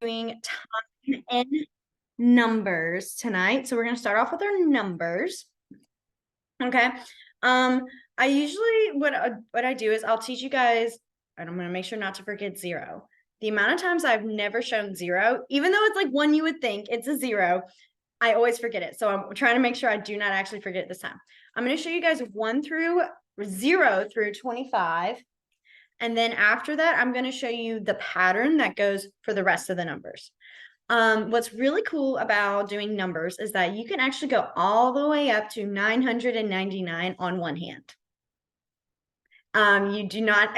Doing time and numbers tonight. So we're going to start off with our numbers. Okay. I usually what I do is I'll teach you guys, and I'm going to make sure not to forget 0. The amount of times I've never shown 0, even though it's like one you would think it's a 0, I always forget it. So I'm trying to make sure I do not actually forget it this time. I'm going to show you guys 0 through 25. And then after that, I'm going to show you the pattern that goes for the rest of the numbers. What's really cool about doing numbers is that you can actually go all the way up to 999 on one hand. You do not,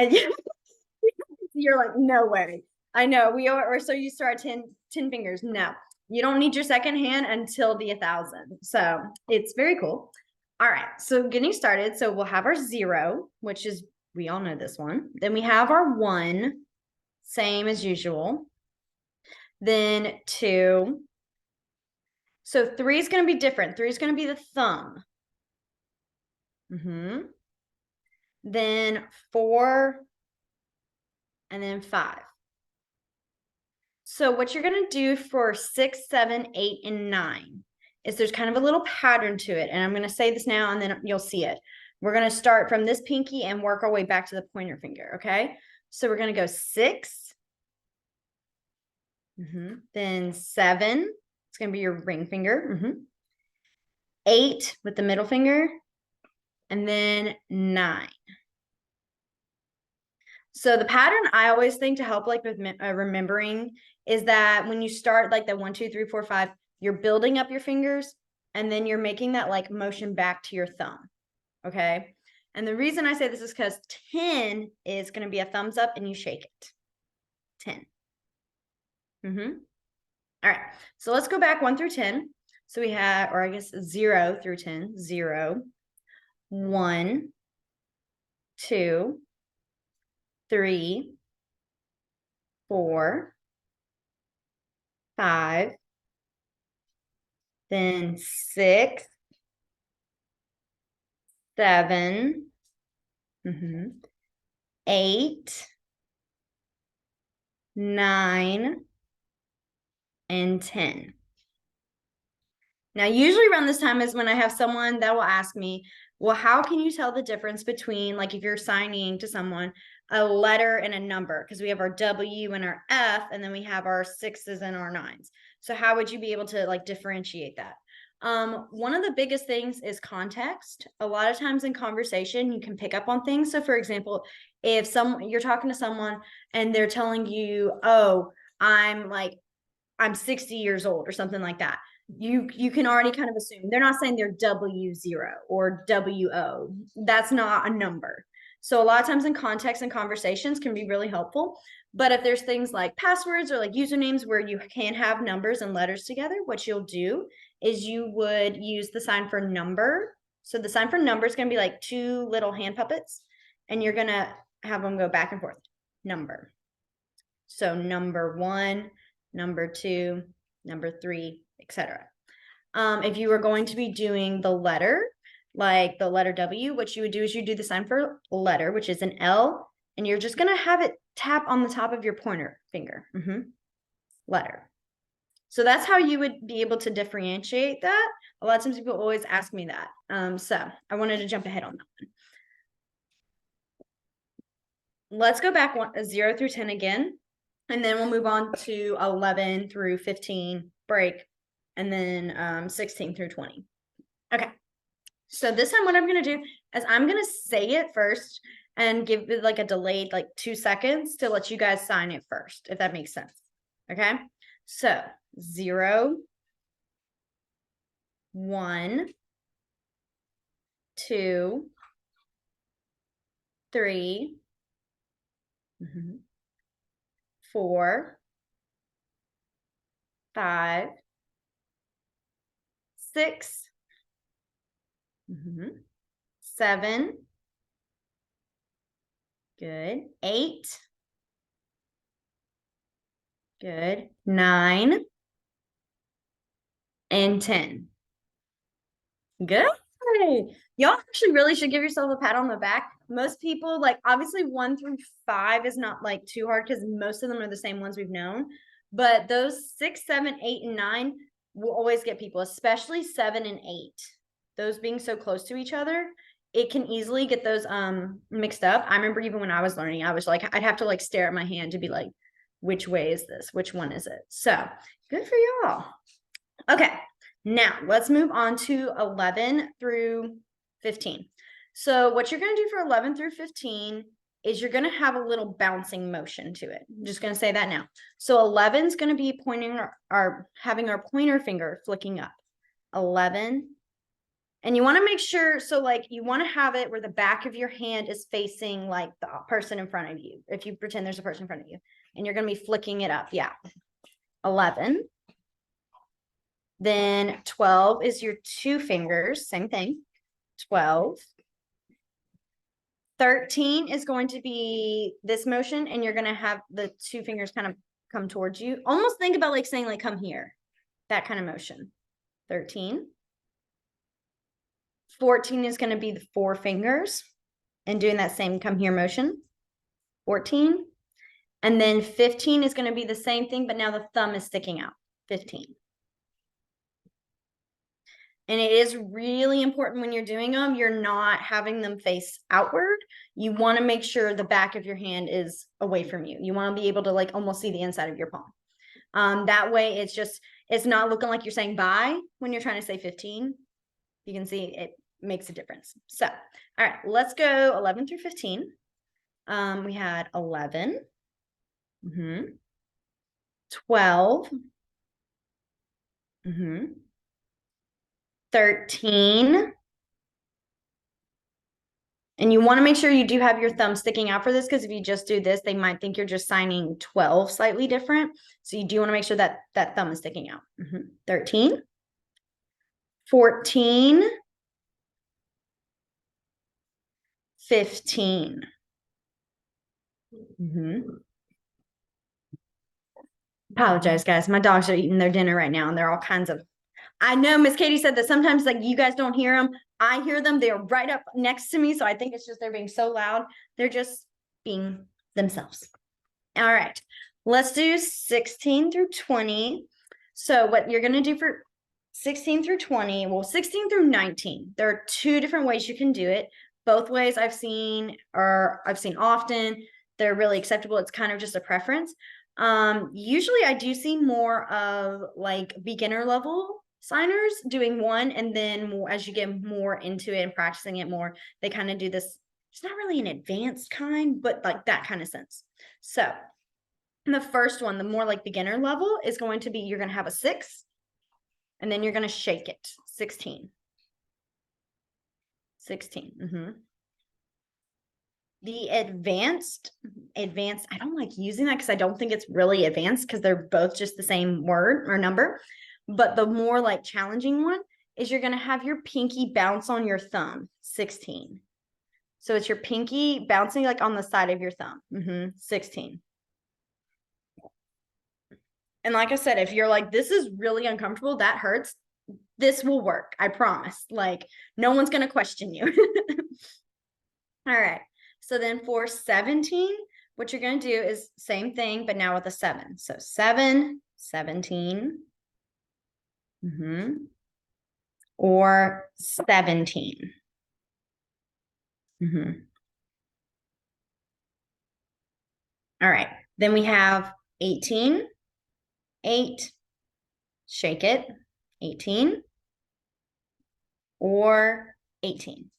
you're like, no way. I know we're so used to our 10 fingers. No, you don't need your second hand until the 1,000. So it's very cool. All right, so getting started. So we'll have our 0, which is, we all know this one. Then we have our 1, same as usual. Then 2. So 3 is going to be different. 3 is going to be the thumb. Then 4, and then 5. So what you're going to do for 6, 7, 8, and 9 is there's kind of a little pattern to it. And I'm going to say this now, and then you'll see it. We're going to start from this pinky and work our way back to the pointer finger, okay? So we're going to go 6. Then 7. It's going to be your ring finger. 8 with the middle finger. And then 9. So the pattern I always think to help like with remembering is that when you start like the 1, 2, 3, 4, 5, you're building up your fingers and then you're making that like motion back to your thumb. Okay. And the reason I say this is because 10 is going to be a thumbs up and you shake it. 10. All right. So let's go back 1 through 10. So we have, or I guess 0 through 10. 0, 1, 2, 3, 4, 5, then 6, 7, 8, 9, and 10. Now, usually around this time is when I have someone that will ask me, well, how can you tell the difference between, like, if you're signing to someone, a letter and a number? Because we have our W and our F, and then we have our 6s and our 9s. So how would you be able to, like, differentiate that? One of the biggest things is context. A lot of times in conversation, you can pick up on things. So, for example, if you're talking to someone and they're telling you, oh, I'm 60 years old or something like that, you can already kind of assume they're not saying they're W0 or WO. That's not a number. So a lot of times in context and conversations can be really helpful. But if there's things like passwords or like usernames where you can have numbers and letters together, what you'll do is you would use the sign for number. So the sign for number is going to be like 2 little hand puppets, and you're going to have them go back and forth. Number. So number 1, number 2, number 3, etc. If you were going to be doing the letter, like the letter W, what you would do is you do the sign for letter, which is an L, and you're just going to have it tap on the top of your pointer finger. Letter. So that's how you would be able to differentiate that. A lot of times people always ask me that. So I wanted to jump ahead on that one. Let's go back 0 through 10 again. And then we'll move on to 11 through 15, break, and then 16 through 20. Okay. So this time what I'm going to do is I'm going to say it first and give it like a delayed like 2 seconds to let you guys sign it first, if that makes sense. Okay. So 0, 1, 2, 3, 4, 5, 6, 7, good, 8, good, 9, and 10. Good. Y'all actually really should give yourself a pat on the back. Most people, like, obviously 1 through 5 is not like too hard because most of them are the same ones we've known. But those 6, 7, 8, and 9 will always get people, especially 7 and 8. Those being so close to each other, it can easily get those mixed up. I remember even when I was learning, I was like, I'd have to like stare at my hand to be like, which way is this? Which one is it? So good for y'all. Okay, now let's move on to 11 through 15. So what you're going to do for 11 through 15 is you're going to have a little bouncing motion to it. I'm just going to say that now. So 11 is going to be pointing having our pointer finger flicking up. 11. And you want to make sure, so like you want to have it where the back of your hand is facing like the person in front of you. If you pretend there's a person in front of you and you're going to be flicking it up. Yeah. 11. Then 12 is your two fingers, same thing. 12. 13 is going to be this motion, and you're going to have the two fingers kind of come towards you. Almost think about like saying like, come here, that kind of motion. 13. 14 is going to be the four fingers and doing that same come here motion. 14. And then 15 is going to be the same thing, but now the thumb is sticking out. 15. And it is really important when you're doing them, you're not having them face outward. You want to make sure the back of your hand is away from you. You want to be able to like almost see the inside of your palm. That way it's not looking like you're saying bye when you're trying to say 15. You can see it makes a difference. So, all right, let's go 11 through 15. We had 11, 12, 13. And you want to make sure you do have your thumb sticking out for this, because if you just do this, they might think you're just signing 12 slightly different. So you do want to make sure that that thumb is sticking out. 13, 14, 15. Apologize, guys. My dogs are eating their dinner right now, and they're all kinds of. I know Miss Katie said that sometimes like you guys don't hear them. I hear them. They're right up next to me. So I think it's just they're being so loud. They're just being themselves. All right. Let's do 16 through 20. So what you're going to do for 16 through 20, well, 16 through 19, there are two different ways you can do it. Both ways I've seen often. They're really acceptable. It's kind of just a preference. Usually I do see more of like beginner level signers doing one, and then more, as you get more into it and practicing it more, they kind of do this. It's not really an advanced kind, but like that kind of sense. So the first one, the more like beginner level, is going to be, you're going to have a 6, and then you're going to shake it. 16. 16. The advanced, I don't like using that because I don't think it's really advanced, because they're both just the same word or number. But the more like challenging one is you're going to have your pinky bounce on your thumb. 16. So it's your pinky bouncing like on the side of your thumb. 16. And like I said, if you're like, this is really uncomfortable, that hurts, this will work. I promise. Like, no one's going to question you. All right. So then for 17, what you're going to do is same thing, but now with a 7. So 7, 17. Or 17. All right. Then we have 18. 8. Shake it. 18. Or 18.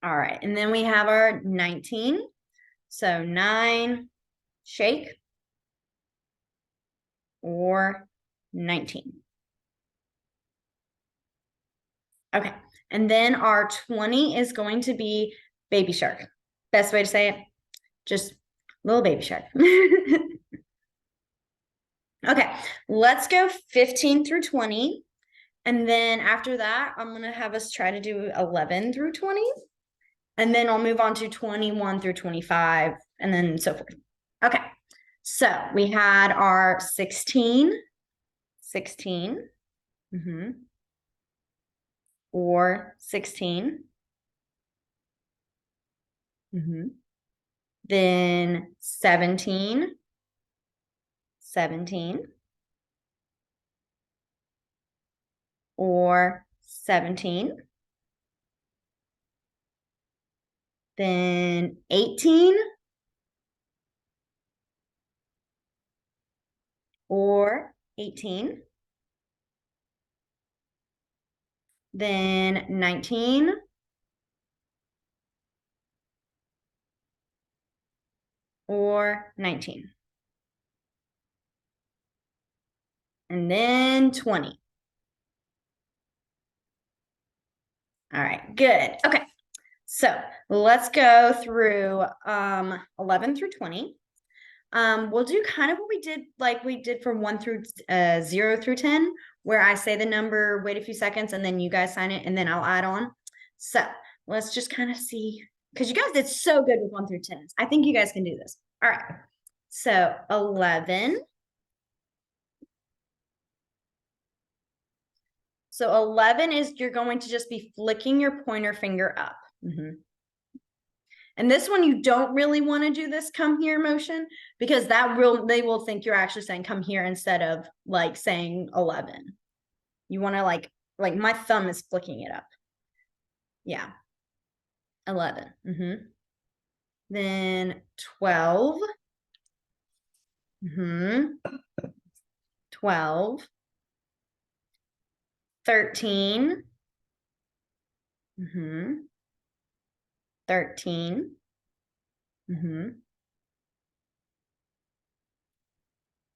All right. And then we have our 19. So 9. Shake. Or 19. Okay. And then our 20 is going to be baby shark. Best way to say it, just little baby shark. Okay, let's go 15 through 20. And then after that, I'm going to have us try to do 11 through 20. And then I'll move on to 21 through 25, and then so forth. Okay, so we had our 16, 16, or 16, Mm-hmm. Then 17, 17, or 17. Then 18 or 18. Then 19 or 19. And then 20. All right, good. Okay. So let's go through 11 through 20. We'll do kind of what we did, like we did from 1 through 0 through 10, where I say the number, wait a few seconds, and then you guys sign it, and then I'll add on. So let's just kind of see, because you guys did so good with 1 through 10. I think you guys can do this. All right. So 11. So 11 is you're going to just be flicking your pointer finger up. Mm-hmm. And this one, you don't really want to do this come here motion because they will think you're actually saying come here instead of like saying 11. You want to like my thumb is flicking it up. Yeah. 11. Mm-hmm. Then 12. Mm-hmm. 12. 13. Mm-hmm. 13. Mm-hmm.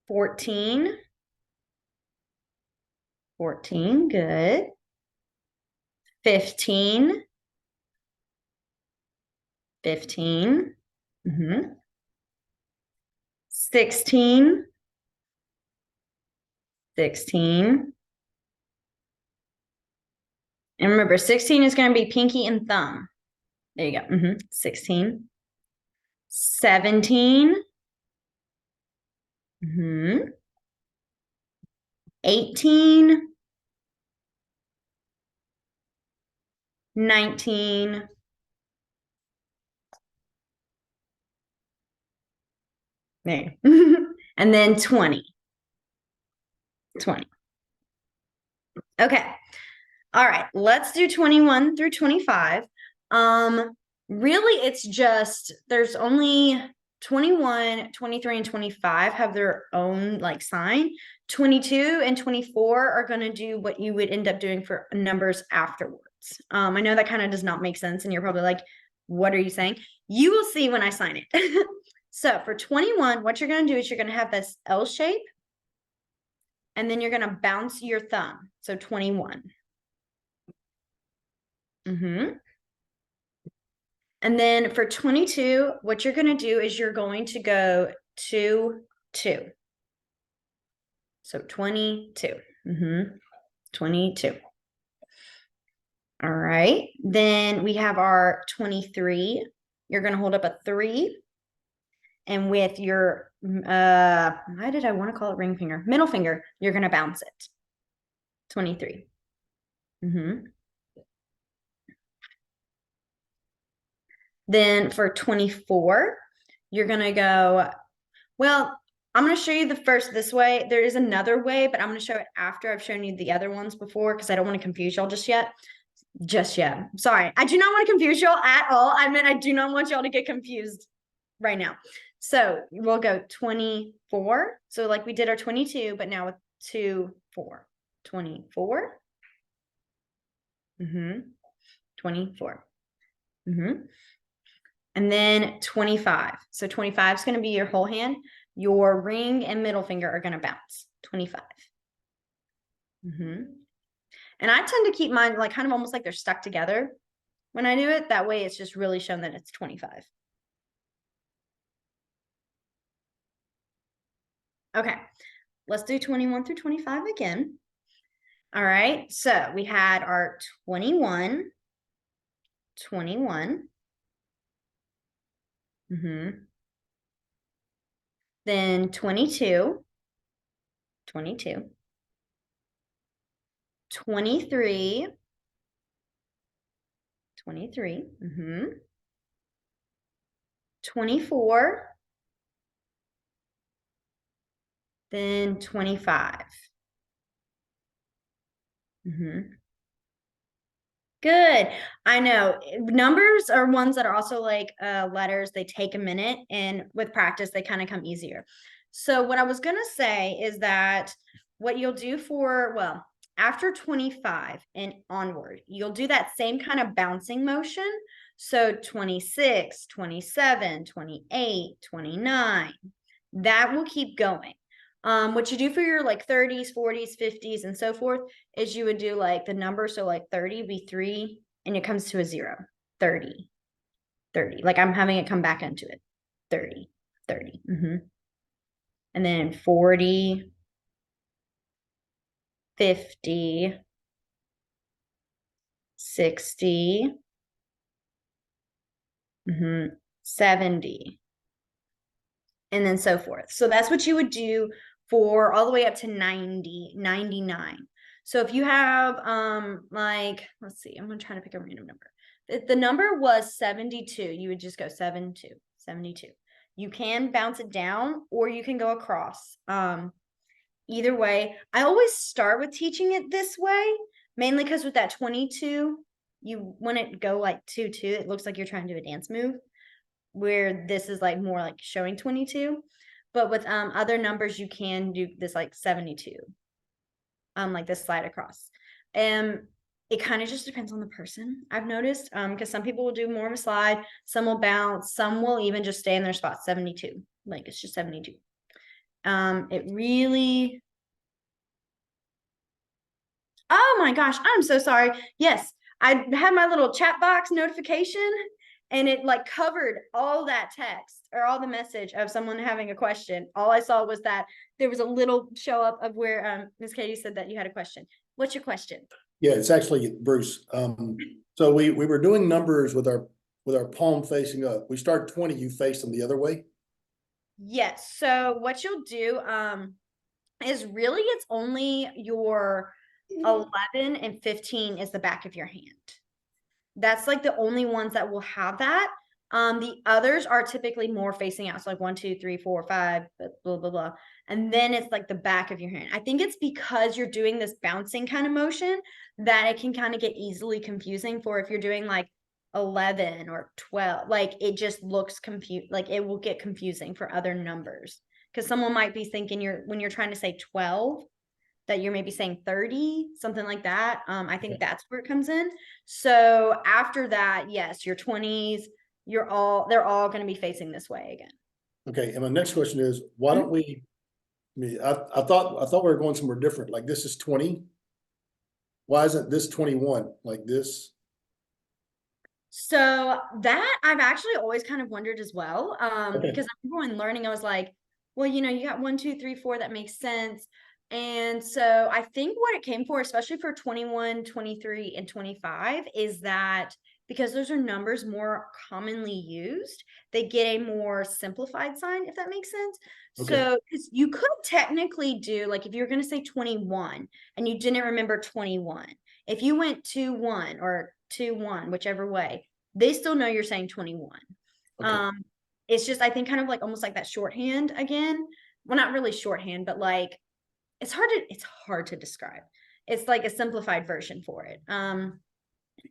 14. 14. Good. 15. 15. Mm-hmm. 16. 16. And remember, 16 is going to be pinky and thumb. There you go. Mm-hmm. 16. 17. Mm-hmm. 18. 19. There. And then 20. 20. Okay. All right. Let's do 21 through 25. Really, it's just there's only 21, 23, and 25 have their own like sign. 22 and 24 are going to do what you would end up doing for numbers afterwards. I know that kind of does not make sense, and you're probably like, what are you saying? You will see when I sign it. So for 21, what you're going to do is you're going to have this L shape, and then you're going to bounce your thumb. So 21. Mm-hmm. And then for 22, what you're going to do is you're going to go 2, 2. So 22. Mm-hmm. 22. All right. Then we have our 23. You're going to hold up a 3. And with your, why did I want to call it ring finger? Middle finger, you're going to bounce it. 23. Mm-hmm. Then for 24, you're going to go, well, I'm going to show you the first this way. There is another way, but I'm going to show it after I've shown you the other ones before because I don't want to confuse y'all just yet. Just yet. Sorry. I do not want to confuse y'all at all. I mean, I do not want y'all to get confused right now. So we'll go 24. So like we did our 22, but now with 2, 4. 24. Mm-hmm. 24. Mm-hmm. And then 25. So 25 is going to be your whole hand. Your ring and middle finger are going to bounce. 25. Mm-hmm. And I tend to keep mine like kind of almost like they're stuck together when I do it. That way it's just really shown that it's 25. Okay, let's do 21 through 25 again. All right, so we had our 21, 21. Mm-hmm. Then 22, 22. 23, 23. Mm-hmm. 24, then 25. Mm-hmm. Good. I know numbers are ones that are also like letters. They take a minute, and with practice, they kind of come easier. So, what I was going to say is that what you'll do for, well, after 25 and onward, you'll do that same kind of bouncing motion. So, 26, 27, 28, 29. That will keep going. What you do for your like 30s, 40s, 50s, and so forth is you would do like the number. So like 30 be 3, and it comes to a 0. 30, 30. Like I'm having it come back into it. 30, 30. And then 40, 50, 60, 70, and then so forth. So that's what you would do for all the way up to 90, 99. So if you have like, let's see, I'm gonna try to pick a random number. If the number was 72, you would just go 72, 72. You can bounce it down or you can go across. Either way, I always start with teaching it this way, mainly because with that 22, you want it to go like 2 2. It looks like you're trying to do a dance move, where this is like more like showing 22. But with other numbers, you can do this like 72, like this slide across. It kind of just depends on the person, I've noticed, because some people will do more of a slide, some will bounce, some will even just stay in their spot 72. Like it's just 72. It really, oh my gosh, I'm so sorry. Yes, I had my little chat box notification and it like covered all that text or all the message of someone having a question. All I saw was that there was a little show up of where Miss Katie said that you had a question. What's your question? Yeah, it's actually Bruce. So we were doing numbers with our palm facing up. We start 20, you face them the other way. Yes. So what you'll do is really it's only your 11 and 15 is the back of your hand. That's like the only ones that will have that. The others are typically more facing out. So like 1, 2, 3, 4, 5, blah, blah, blah. And then it's like the back of your hand. I think it's because you're doing this bouncing kind of motion that it can kind of get easily confusing for if you're doing like 11 or 12. Like it just looks like it will get confusing for other numbers. Because someone might be thinking when you're trying to say 12, that you're maybe saying 30, something like that. I think that's where it comes in. So after that, yes, your 20s, they're all going to be facing this way again. Okay, and my next question is, why don't we? I mean, I thought we were going somewhere different. Like this is 20. Why isn't this 21 like this? So that I've actually always kind of wondered as well. Okay. Because when learning, I was like, well, you got 1, 2, 3, 4, that makes sense. And so I think what it came for, especially for 21, 23, and 25, is that because those are numbers more commonly used, they get a more simplified sign, if that makes sense. Okay. So because you could technically do, like if you're going to say 21 and you didn't remember 21, if you went 2 1 or 2 1, whichever way, they still know you're saying 21. Okay. It's just, I think, kind of like almost like that shorthand again. Well, not really shorthand, but like it's hard to describe. It's like a simplified version for it.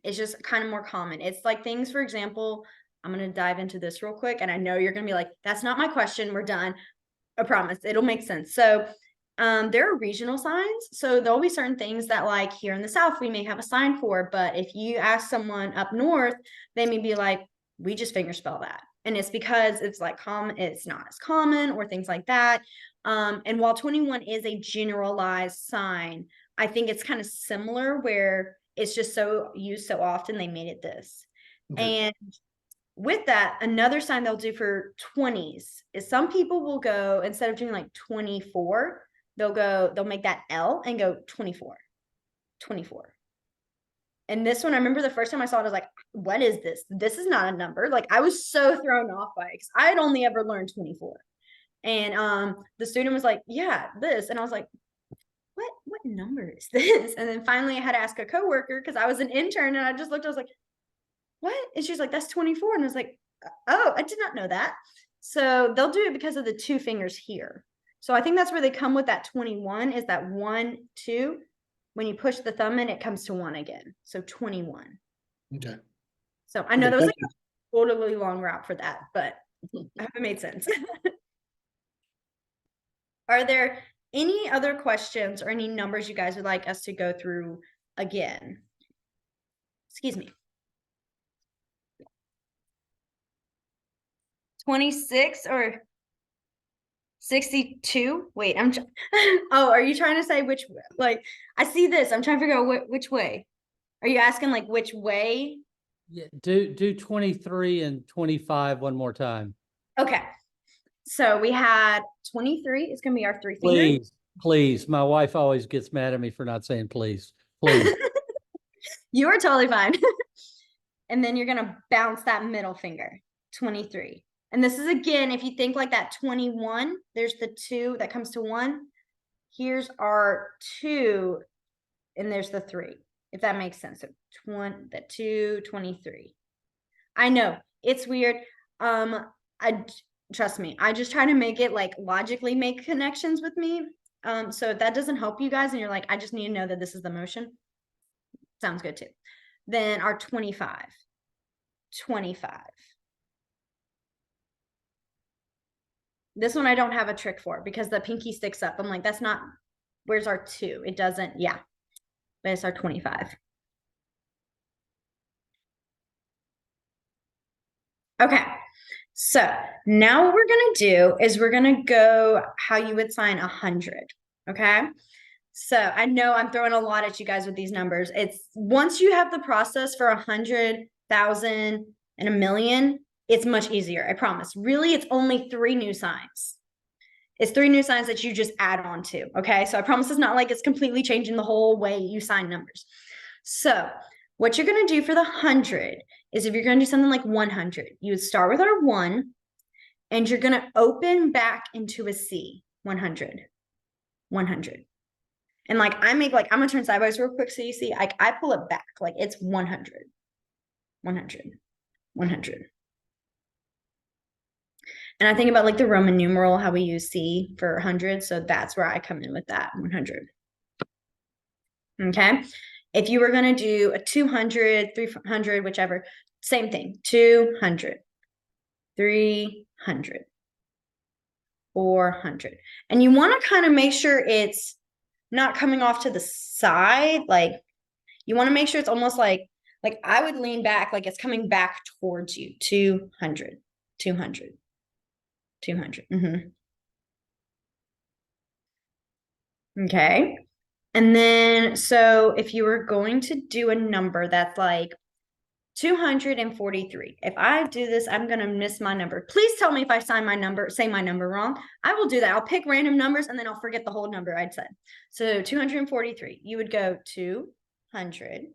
It's just kind of more common. It's like things, for example, I'm going to dive into this real quick. And I know you're going to be like, that's not my question. We're done. I promise it'll make sense. So there are regional signs. So there'll be certain things that like here in the South, we may have a sign for, but if you ask someone up North, they may be like, we just fingerspell that. And it's because it's like it's not as common or things like that. And while 21 is a generalized sign, I think it's kind of similar where it's just so used so often, they made it this. Okay. And with that, another sign they'll do for 20s is some people will go, instead of doing like 24, they'll make that L and go 24, 24. And this one, I remember the first time I saw it, I was like, what is this? This is not a number. Like I was so thrown off by it because I had only ever learned 24. And the student was like, yeah, this. And I was like, what number is this? And then finally I had to ask a coworker because I was an intern and I just looked, I was like, what? And she's like, that's 24. And I was like, Oh, I did not know that. So they'll do it because of the two fingers here. So I think that's where they come with that 21 is that 1, 2. When you push the thumb in, it comes to 1 again. So 21. Okay. So I know Okay, that was thank like a totally long route for that, but I hope it made sense. Are there any other questions or any numbers you guys would like us to go through again? Excuse me. 26 or 62? Wait, oh, are you trying to say which, like, I see this. I'm trying to figure out which way. Are you asking like which way? Yeah, do 23 and 25 one more time. Okay. So we had 23 is going to be our three fingers. Please, please. My wife always gets mad at me for not saying please. Please. You are totally fine. And then you're going to bounce that middle finger, 23. And this is again, if you think like that 21, there's the 2 that comes to 1. Here's our 2, and there's the 3, if that makes sense. So 2, 23. I know it's weird. I trust me, I just try to make it like logically make connections with me. So if that doesn't help you guys and you're like, I just need to know that this is the motion, sounds good too. Then our 25. This one I don't have a trick for because the pinky sticks up. I'm like, that's not, where's our 2? It doesn't, yeah, but it's our 25. Okay, so now what we're gonna do is we're gonna go how you would sign 100, okay? So I know I'm throwing a lot at you guys with these numbers. It's once you have the process for 100,000 and a million, it's much easier, I promise. Really, it's only 3 new signs. It's 3 new signs that you just add on to, okay? So I promise it's not like it's completely changing the whole way you sign numbers. So what you're gonna do for the 100 is if you're gonna do something like 100, you would start with our 1, and you're gonna open back into a C, 100, 100. And like I make like, I'm gonna turn sideways real quick so you see, like I pull it back, like it's 100, 100, 100. And I think about like the Roman numeral, how we use C for 100. So that's where I come in with that 100. Okay. If you were going to do a 200, 300, whichever, same thing, 200, 300, 400. And you want to kind of make sure it's not coming off to the side. Like you want to make sure it's almost like I would lean back, like it's coming back towards you. 200, 200, 200. Okay. And then, so if you were going to do a number that's like 243, if I do this, I'm going to miss my number. Please tell me if I say my number wrong. I will do that. I'll pick random numbers and then I'll forget the whole number I'd said. So 243, you would go 243.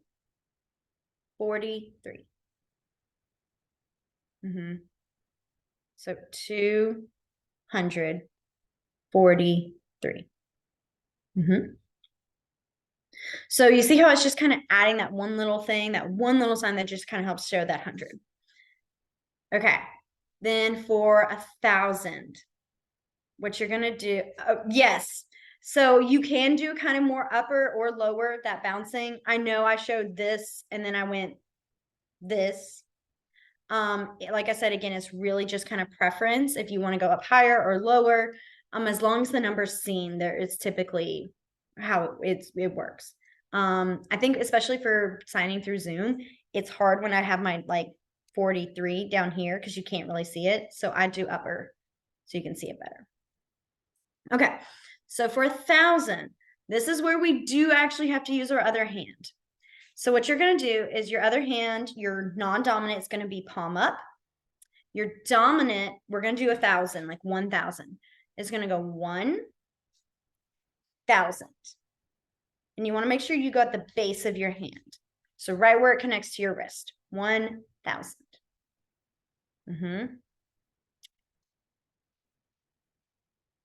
So 243. So you see how it's just kind of adding that one little thing, that one little sign that just kind of helps show that 100. Okay. Then for 1,000, what you're going to do, yes. So you can do kind of more upper or lower that bouncing. I know I showed this and then I went this. Like I said, again, it's really just kind of preference. If you want to go up higher or lower, as long as the number's seen, there is typically how it works. I think especially for signing through Zoom, it's hard when I have my like 43 down here because you can't really see it. So I do upper so you can see it better. Okay, so for 1,000, this is where we do actually have to use our other hand. So what you're going to do is your other hand, your non-dominant is going to be palm up. Your dominant, we're going to do 1,000, like 1,000. Is going to go 1,000. And you want to make sure you go at the base of your hand. So right where it connects to your wrist. 1,000.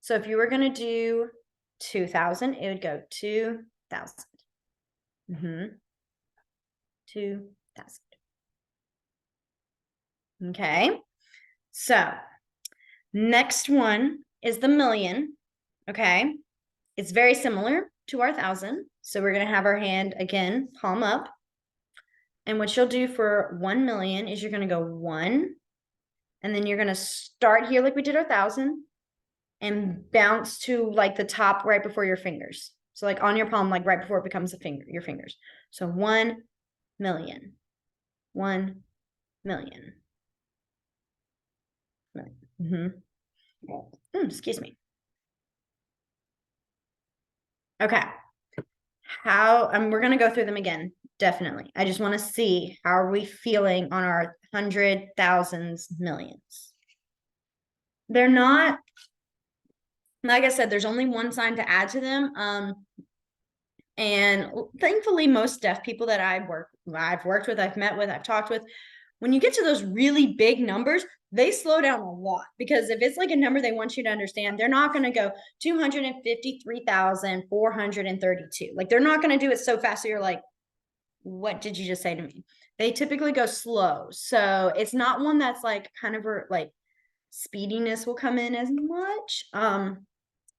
So if you were going to do 2,000, it would go 2,000. 2,000. Okay. So next one is the million. Okay. It's very similar to our 1,000. So we're going to have our hand again, palm up. And what you'll do for 1 million is you're going to go 1, and then you're going to start here like we did our 1,000 and bounce to like the top right before your fingers. So like on your palm, like right before it becomes your fingers. So 1 million, 1 million. Excuse me. Okay. We're going to go through them again. Definitely. I just want to see how are we feeling on our 100, thousands, millions. They're not, like I said, there's only one sign to add to them. And thankfully, most deaf people that I've worked with, I've met with, I've talked with, when you get to those really big numbers, they slow down a lot, because if it's like a number they want you to understand, they're not going to go 253,432. Like they're not going to do it so fast. So you're like, what did you just say to me? They typically go slow. So it's not one that's like kind of like speediness will come in as much.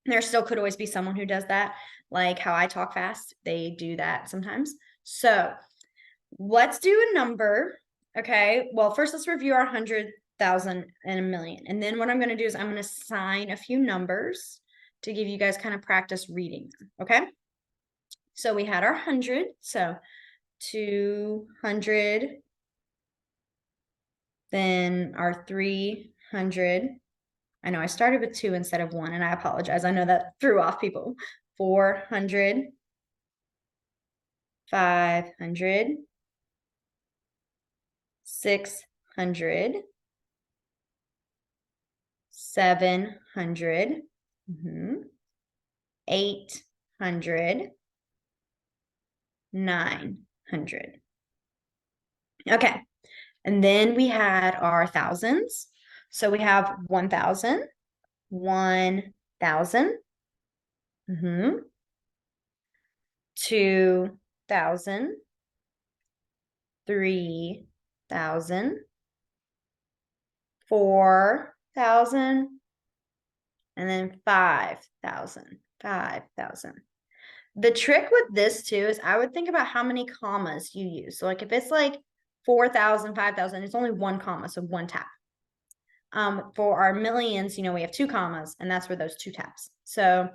There still could always be someone who does that, like how I talk fast. They do that sometimes. So let's do a number. Okay. Well, first let's review our 100,000 and a million. And then what I'm going to do is I'm going to assign a few numbers to give you guys kind of practice reading them. Okay. So we had our 100. So 200, then our 300. I know I started with 2 instead of 1, and I apologize. I know that threw off people. 400, 500, 600, 700, 800, 900. Okay. And then we had our thousands. So we have 1,000, 1,000, 2,000, 3,000, 4,000, and then 5,000, 5,000. The trick with this too is I would think about how many commas you use. So like if it's like 4,000, 5,000, it's only 1 comma, so 1 tap. For our millions, we have 2 commas, and that's where those 2 taps. So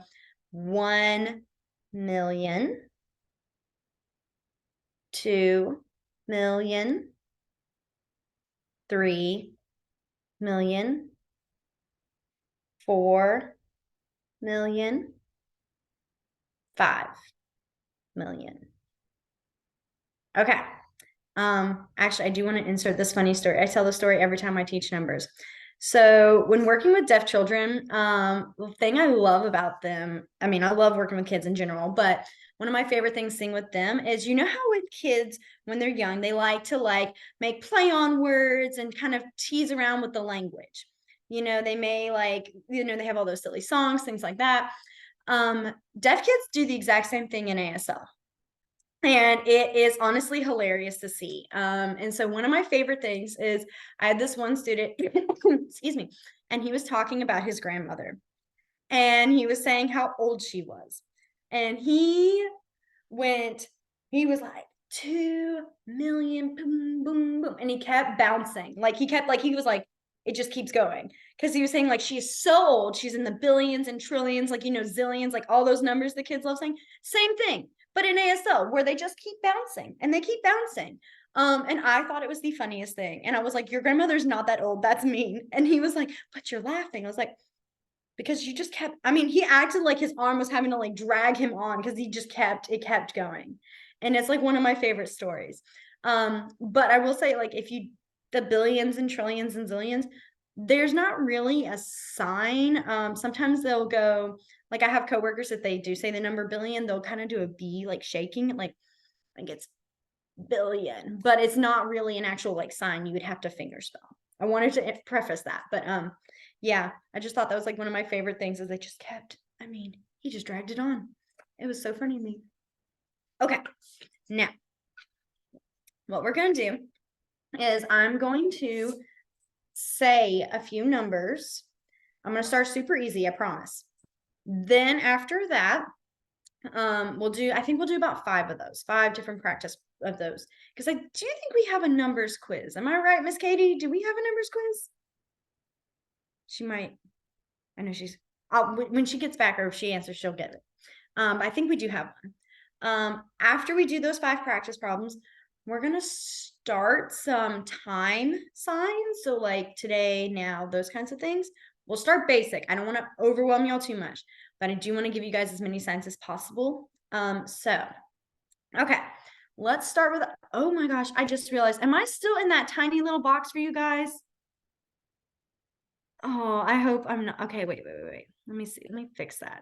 1 million, 2 million, 3 million, 4 million, 5 million. Okay. Actually, I do want to insert this funny story. I tell the story every time I teach numbers. So when working with deaf children, the thing I love about them, I mean, I love working with kids in general, but one of my favorite things seeing with them is, how with kids, when they're young, they like to make play on words and kind of tease around with the language. They may they have all those silly songs, things like that. Deaf kids do the exact same thing in ASL. And it is honestly hilarious to see. And so one of my favorite things is I had this one student, excuse me, and he was talking about his grandmother. And he was saying how old she was. And he was like, 2 million, boom, boom, boom. And he kept bouncing. He was like, it just keeps going. Because he was saying she's so old. She's in the billions and trillions, zillions, all those numbers the kids love saying. Same thing. But in ASL, where they just keep bouncing and they keep bouncing. And I thought it was the funniest thing. And I was like, your grandmother's not that old. That's mean. And he was like, but you're laughing. I was like, because you just kept, he acted like his arm was having to drag him on because it kept going. And it's one of my favorite stories. But I will say the billions and trillions and zillions, there's not really a sign. Sometimes they'll go, I have coworkers that they do say the number billion, they'll kind of do a B, shaking it, like it's billion, but it's not really an actual sign. You would have to finger spell. I wanted to preface that, but yeah, I just thought that was one of my favorite things is they just kept, he just dragged it on. It was so funny to me. Okay, now what we're going to do is I'm going to say a few numbers. I'm going to start super easy, I promise. Then after that, I think we'll do about 5 of those, 5 different practice of those. Because I do think we have a numbers quiz. Am I right, Miss Katie? Do we have a numbers quiz? She might. I know when she gets back or if she answers, she'll get it. I think we do have one. After we do those 5 practice problems, we're going to start some time signs. So like today, now, those kinds of things. We'll start basic. I don't want to overwhelm y'all too much, but I do want to give you guys as many signs as possible. Okay, let's start with, oh my gosh, I just realized, am I still in that tiny little box for you guys? Oh, I hope I'm not. Okay, wait. Let me see. Let me fix that.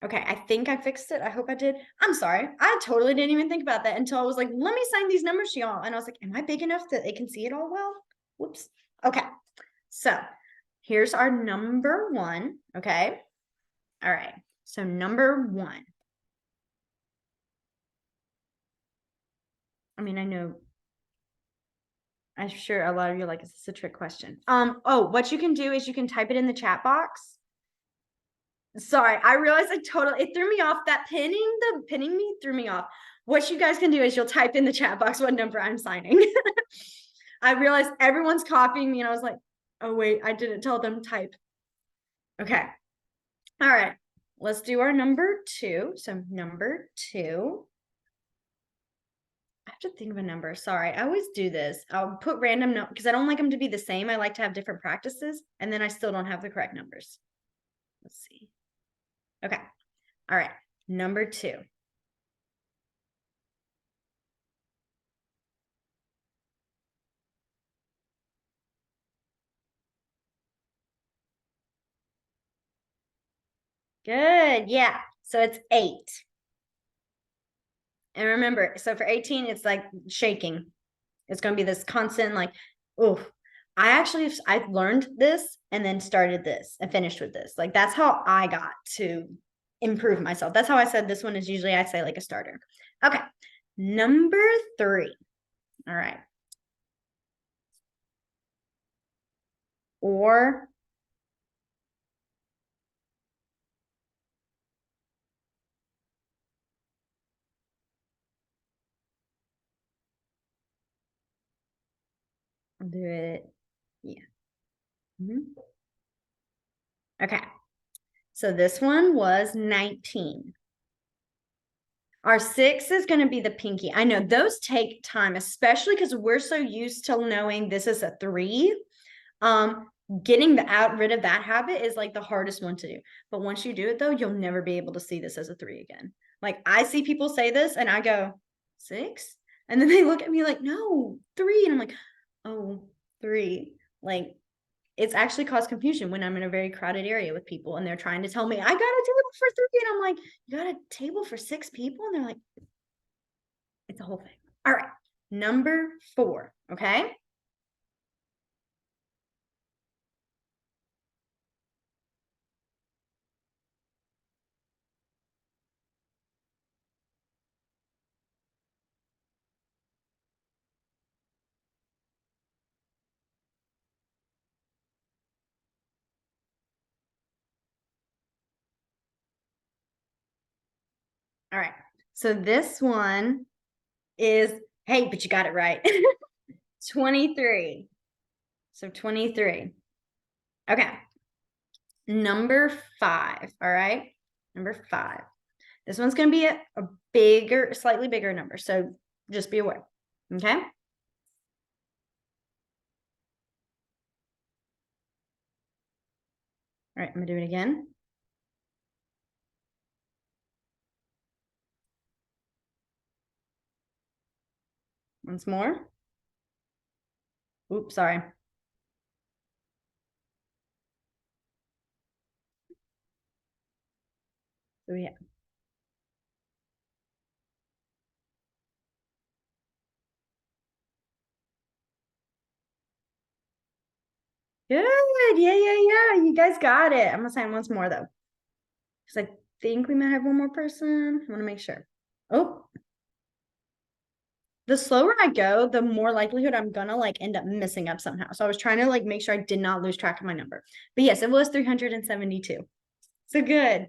Okay, I think I fixed it. I hope I did. I'm sorry. I totally didn't even think about that until I was like, let me sign these numbers to y'all. And I was like, am I big enough that they can see it all well? Whoops. Okay, so here's our number 1. Okay. All right. So number 1. I mean, I know. I'm sure a lot of you are like, is this a trick question? Oh, what you can do is you can type it in the chat box. Sorry, I realized it threw me off. That pinning me threw me off. What you guys can do is you'll type in the chat box what number I'm signing. I realized everyone's copying me and I was like, oh wait, I didn't tell them type. Okay. All right. Let's do our number 2. So number 2. I have to think of a number. Sorry, I always do this. I'll put random notes because I don't like them to be the same. I like to have different practices and then I still don't have the correct numbers. Let's see. Okay. All right. Number 2. Good. Yeah. So it's 8. And remember, so for 18, it's like shaking. It's going to be this constant, like, oh, I learned this and then started this and finished with this. Like, that's how I got to improve myself. That's how I said this one is usually, I'd say like a starter. Okay. Number 3. All right. Or I'll do it. Yeah. Okay. So this one was 19. Our 6 is going to be the pinky. I know those take time, especially because we're so used to knowing this is a 3. Getting rid of that habit is like the hardest one to do. But once you do it though, you'll never be able to see this as a 3 again. Like I see people say this and I go 6, and then they look at me like, no, 3. And I'm like, oh, 3. Like it's actually caused confusion when I'm in a very crowded area with people and they're trying to tell me I got a table for 3. And I'm like, you got a table for 6 people? And they're like, it's a whole thing. All right. Number 4. Okay. All right. So this one is, hey, but you got it right. 23. So 23. Okay. Number 5. All right. Number 5. This one's going to be a slightly bigger number. So just be aware. Okay. All right. I'm going to do it again. Once more. Oops, sorry. So yeah. Good. Yeah. You guys got it. I'm going to sign once more though. Because I think we might have one more person. I want to make sure. Oh. the slower I go, the more likelihood I'm gonna like end up messing up somehow. So I was trying to like make sure I did not lose track of my number. But yes, it was 372. So good.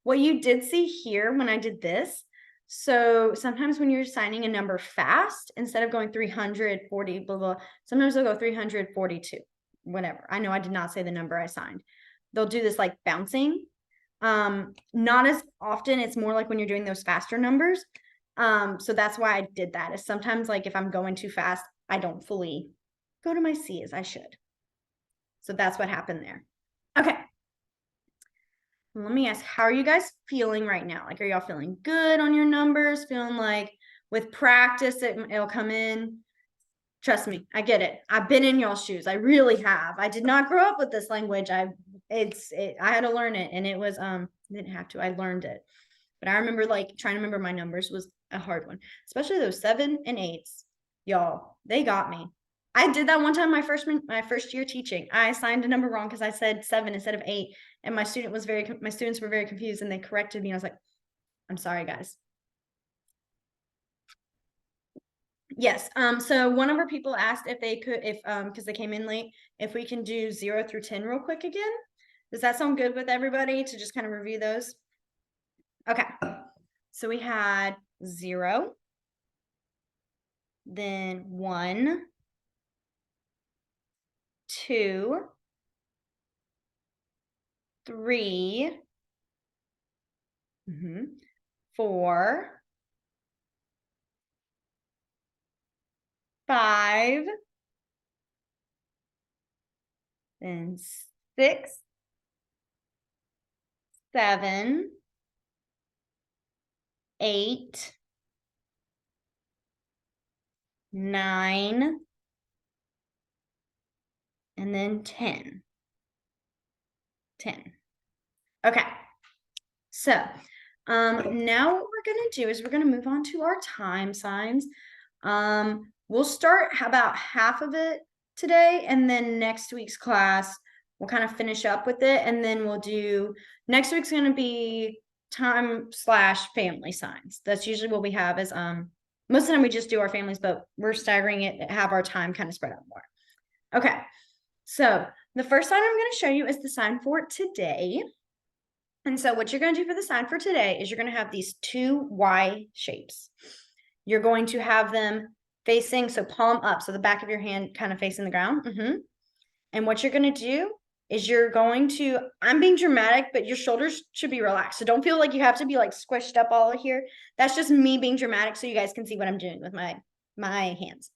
What you did see here when I did this, so sometimes when you're signing a number fast, instead of going 340, blah, blah, sometimes they'll go 342, whatever. I know I did not say the number I signed. They'll do this like bouncing. Not as often. It's more like when you're doing those faster numbers. So that's why I did that. Is sometimes like if I'm going too fast, I don't fully go to my C as I should. So that's what happened there. Okay. Let me ask, how are you guys feeling right now? Like, are y'all feeling good on your numbers? Feeling like with practice, it'll come in? Trust me, I get it. I've been in y'all's shoes. I really have. I did not grow up with this language. I had to learn it, and it was didn't have to. I learned it. But I remember like trying to remember my numbers was a hard one, especially those 7 and 8s. Y'all, they got me. I did that one time my first year teaching. I assigned a number wrong because I said 7 instead of 8, and my students were very confused, and they corrected me. I was like, I'm sorry, guys. Yes. So one of our people asked if they could, because they came in late, if we can do 0 through 10 real quick again. Does that sound good with everybody to just kind of review those? Okay. So we had 0, then 1, 2, 3, 4, 5, then 6, 7, 8, 9, and then 10. 10. Okay. So now what we're going to do is we're going to move on to our time signs. We'll start about half of it today, and then next week's class we'll kind of finish up with it, and then we'll do next week's going to be time/family signs. That's usually what we have is most of the time we just do our families, but we're staggering it to have our time kind of spread out more. Okay, so the first sign I'm going to show you is the sign for today. And so what you're going to do for the sign for today is you're going to have these 2 Y shapes. You're going to have them facing, so palm up, so the back of your hand kind of facing the ground. And what you're going to do is you're going to, I'm being dramatic, but your shoulders should be relaxed. So don't feel like you have to be like squished up all here. That's just me being dramatic so you guys can see what I'm doing with my hands.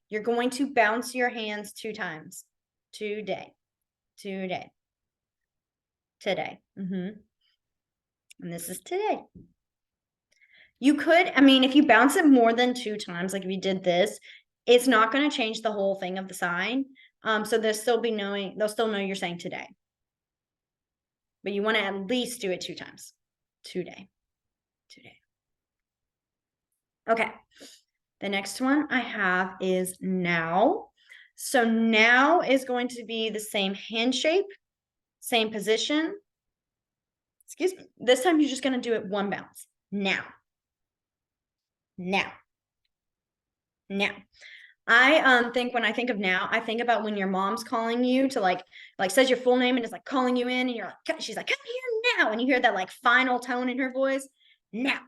You're going to bounce your hands 2 times. Today. And this is today. You could, I mean, if you bounce it more than 2 times, like if you did this, it's not going to change the whole thing of the sign. So they'll still know you're saying today. But you want to at least do it 2 times. Today. Okay. The next one I have is now. So now is going to be the same hand shape, same position. Excuse me. This time you're just going to do it 1 bounce. Now. I think when I think of now, I think about when your mom's calling you to like says your full name and is like calling you in, and you're like, she's like, come here now, and you hear that like final tone in her voice. Now.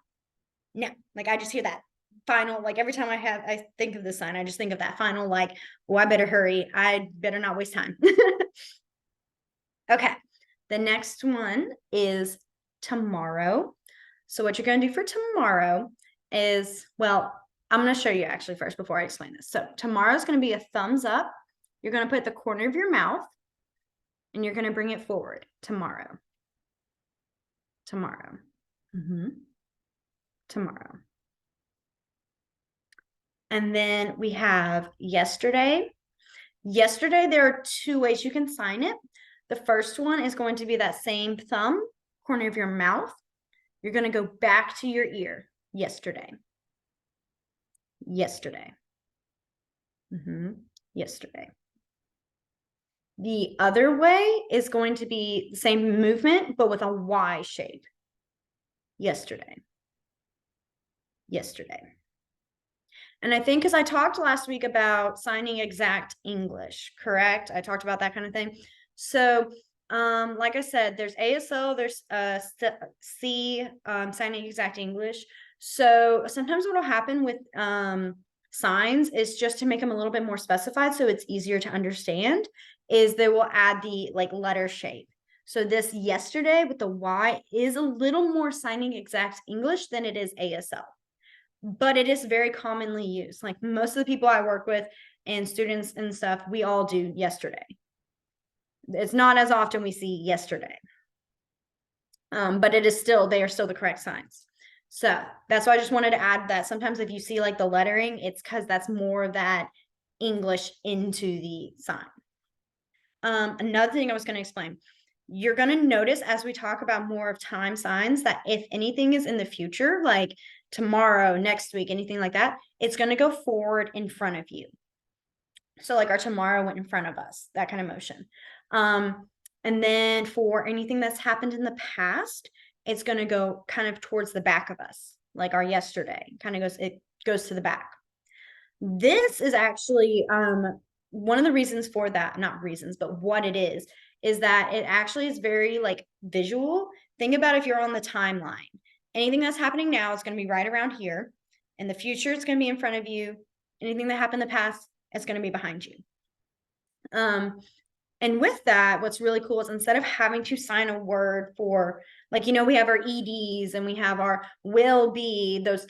Like I just hear that final, like every time I think of this sign, I just think of that final, like, oh, I better hurry. I better not waste time. Okay. The next one is tomorrow. So what you're going to do for tomorrow is, well, I'm going to show you actually first before I explain this. So tomorrow is going to be a thumbs up. You're going to put the corner of your mouth and you're going to bring it forward. Tomorrow. Tomorrow. And then we have yesterday. Yesterday, there are 2 ways you can sign it. The first one is going to be that same thumb, corner of your mouth. You're going to go back to your ear. Yesterday. Yesterday. The other way is going to be the same movement, but with a Y shape. Yesterday. And I think because I talked last week about signing exact English, correct? I talked about that kind of thing. So, like I said, there's ASL, there's C, signing exact English. So sometimes what'll happen with signs is just to make them a little bit more specified so it's easier to understand, is they will add the like letter shape. So this yesterday with the Y is a little more signing exact English than it is ASL, but it is very commonly used. Like most of the people I work with and students and stuff, we all do yesterday. It's not as often we see yesterday. But it is still, they are still the correct signs. So that's why I just wanted to add that sometimes if you see like the lettering, it's because that's more of that English into the sign. Another thing I was going to explain, you're going to notice as we talk about more of time signs that if anything is in the future, like tomorrow, next week, anything like that, it's going to go forward in front of you. So like our tomorrow went in front of us, that kind of motion. And then for anything that's happened in the past, it's going to go kind of towards the back of us, like our yesterday kind of it goes to the back. This is actually one of the reasons for that, not reasons, but what it is that it actually is very like visual. Think about if you're on the timeline. Anything that's happening now is going to be right around here. In the future, it's going to be in front of you. Anything that happened in the past, it's going to be behind you. And with that, what's really cool is instead of having to sign a word for, like, you know, we have our EDs and we have our will be, those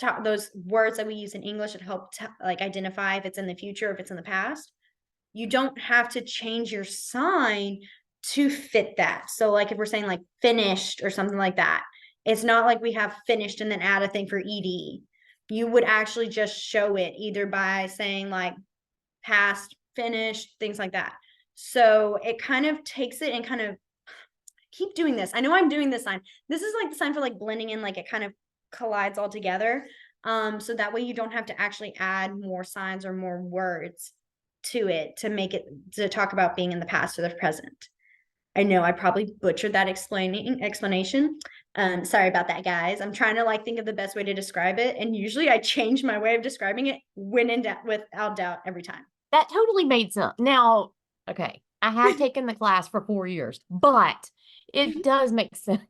words that we use in English that help like identify if it's in the future, if it's in the past. You don't have to change your sign to fit that. So like if we're saying like finished or something like that, it's not like we have finished and then add a thing for ED. You would actually just show it either by saying like past, finished, things like that. So it kind of takes it and kind of keep doing this. I know I'm doing this sign. This is like the sign for like blending in, like it kind of collides all together. So that way you don't have to actually add more signs or more words to it to make it to talk about being in the past or the present. I know I probably butchered that explanation. Sorry about that, guys. I'm trying to like think of the best way to describe it. And usually I change my way of describing it when in doubt, without doubt, every time. That totally made sense. Now, okay, I have taken the class for 4 years, but it does make sense.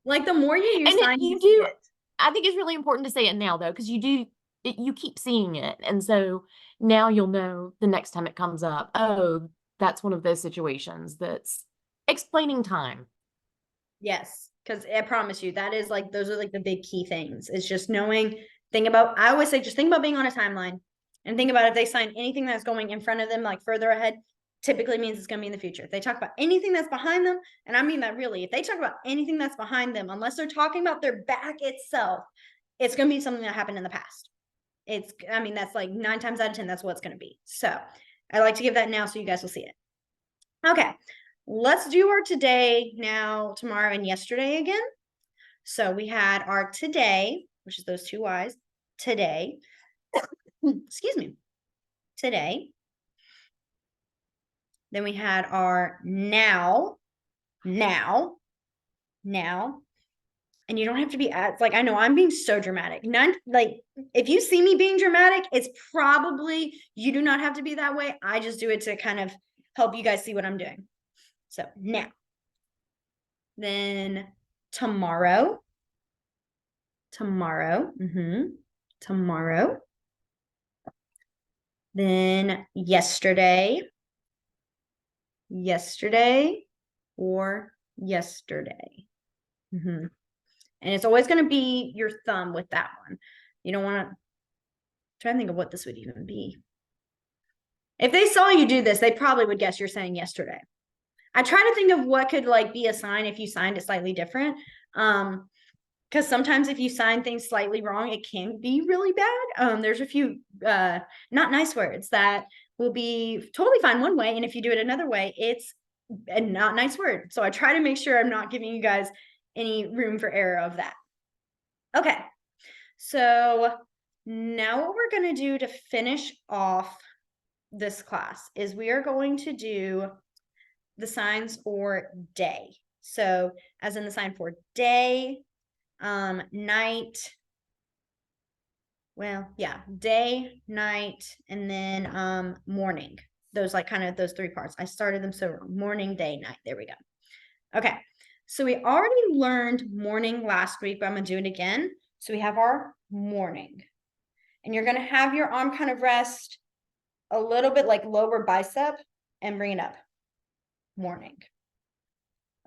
Like the more you use And sign, you see do, it. I think it's really important to say it now though, because you keep seeing it. And so now you'll know the next time it comes up, oh, that's one of those situations that's explaining time. Yes, because I promise you, that is like those are like the big key things. It's just knowing, I always say just think about being on a timeline and think about if they sign anything that's going in front of them, like further ahead, typically means it's gonna be in the future. If they talk about anything that's behind them, and I mean that really, if they talk about anything that's behind them, unless they're talking about their back itself, it's gonna be something that happened in the past. I mean, that's like 9 times out of 10, that's what it's gonna be. So I like to give that now so you guys will see it. Okay, let's do our today, now, tomorrow, and yesterday again. So we had our today, which is those two Y's, today. Excuse me, today. Then we had our now. And you don't have to be as like, I know I'm being so dramatic. None, like if you see me being dramatic, it's probably you do not have to be that way. I just do it to kind of help you guys see what I'm doing. So now. Then tomorrow. Tomorrow. Then yesterday. Yesterday or yesterday. And it's always going to be your thumb with that one. You don't want to try to think of what this would even be. If they saw you do this, they probably would guess you're saying yesterday. I try to think of what could like be a sign if you signed it slightly different. Because sometimes if you sign things slightly wrong, it can be really bad. There's a few not nice words that will be totally fine one way, and if you do it another way, it's a not nice word. So I try to make sure I'm not giving you guys any room for error of that. Okay, so now what we're going to do to finish off this class is we are going to do the signs for day. So as in the sign for day, night, well, yeah, day, night, and then morning. Those like kind of those three parts. I started them so wrong. Morning, day, night. There we go. Okay. So we already learned morning last week, but I'm gonna do it again. So we have our morning. And you're gonna have your arm kind of rest a little bit like lower bicep and bring it up. Morning.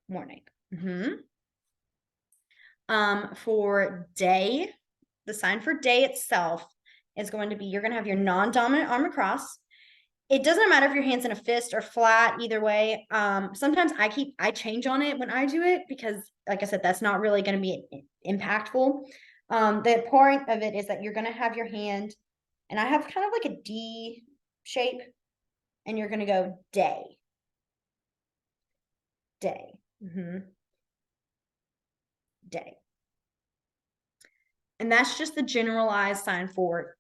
Morning. For day, the sign for day itself is going to be, you're going to have your non-dominant arm across. It doesn't matter if your hand's in a fist or flat, either way. Sometimes I change on it when I do it because, like I said, that's not really going to be impactful. The point of it is that you're going to have your hand, and I have kind of like a D shape, and you're going to go day. Day. Day. And that's just the generalized sign for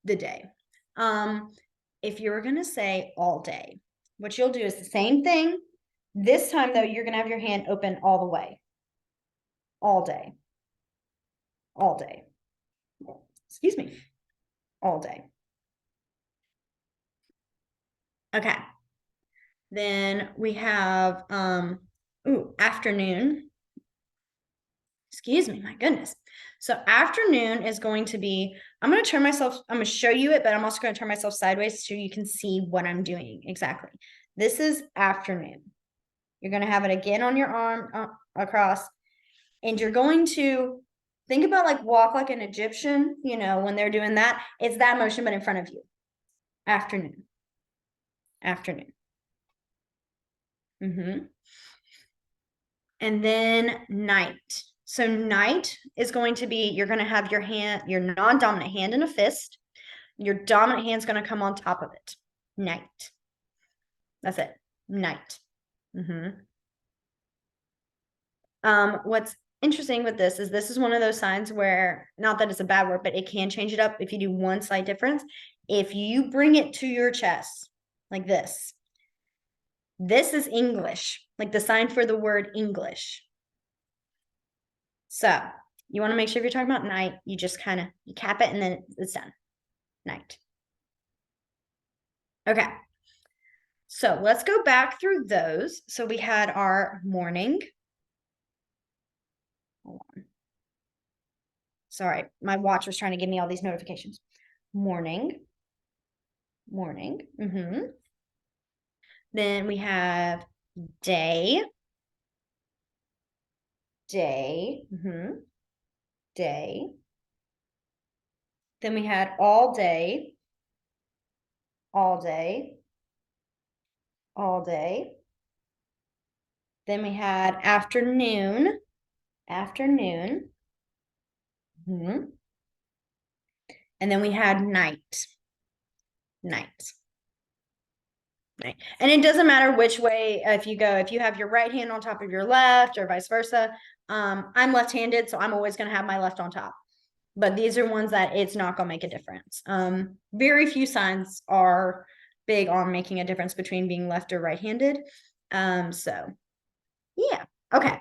the day. If you were going to say all day, what you'll do is the same thing. This time, though, you're going to have your hand open all the way. All day. All day. Excuse me. All day. Okay. Then we have afternoon. Excuse me, my goodness. So afternoon is going to be, I'm going to show you it, but I'm also going to turn myself sideways so you can see what I'm doing exactly. This is afternoon. You're going to have it again on your arm across, and you're going to think about like walk like an Egyptian, when they're doing that. It's that motion, but in front of you. Afternoon. Afternoon. And then night. So night is going to be, you're going to have your non-dominant hand in a fist. Your dominant hand's going to come on top of it. Night. That's it. Night. What's interesting with this is one of those signs where, not that it's a bad word, but it can change it up if you do one slight difference. If you bring it to your chest like this is English, like the sign for the word English. So you want to make sure if you're talking about night, you just you cap it and then it's done. Night. Okay. So let's go back through those. So we had our morning. Hold on. Sorry, my watch was trying to give me all these notifications. Morning. Morning. Then we have day. Day. Day. Then we had all day. All day. All day. Then we had afternoon. Afternoon. And then we had night. Night. Right. And it doesn't matter which way, if you have your right hand on top of your left or vice versa. I'm left-handed, so I'm always going to have my left on top. But these are ones that it's not going to make a difference. Very few signs are big on making a difference between being left or right-handed. So yeah. Okay.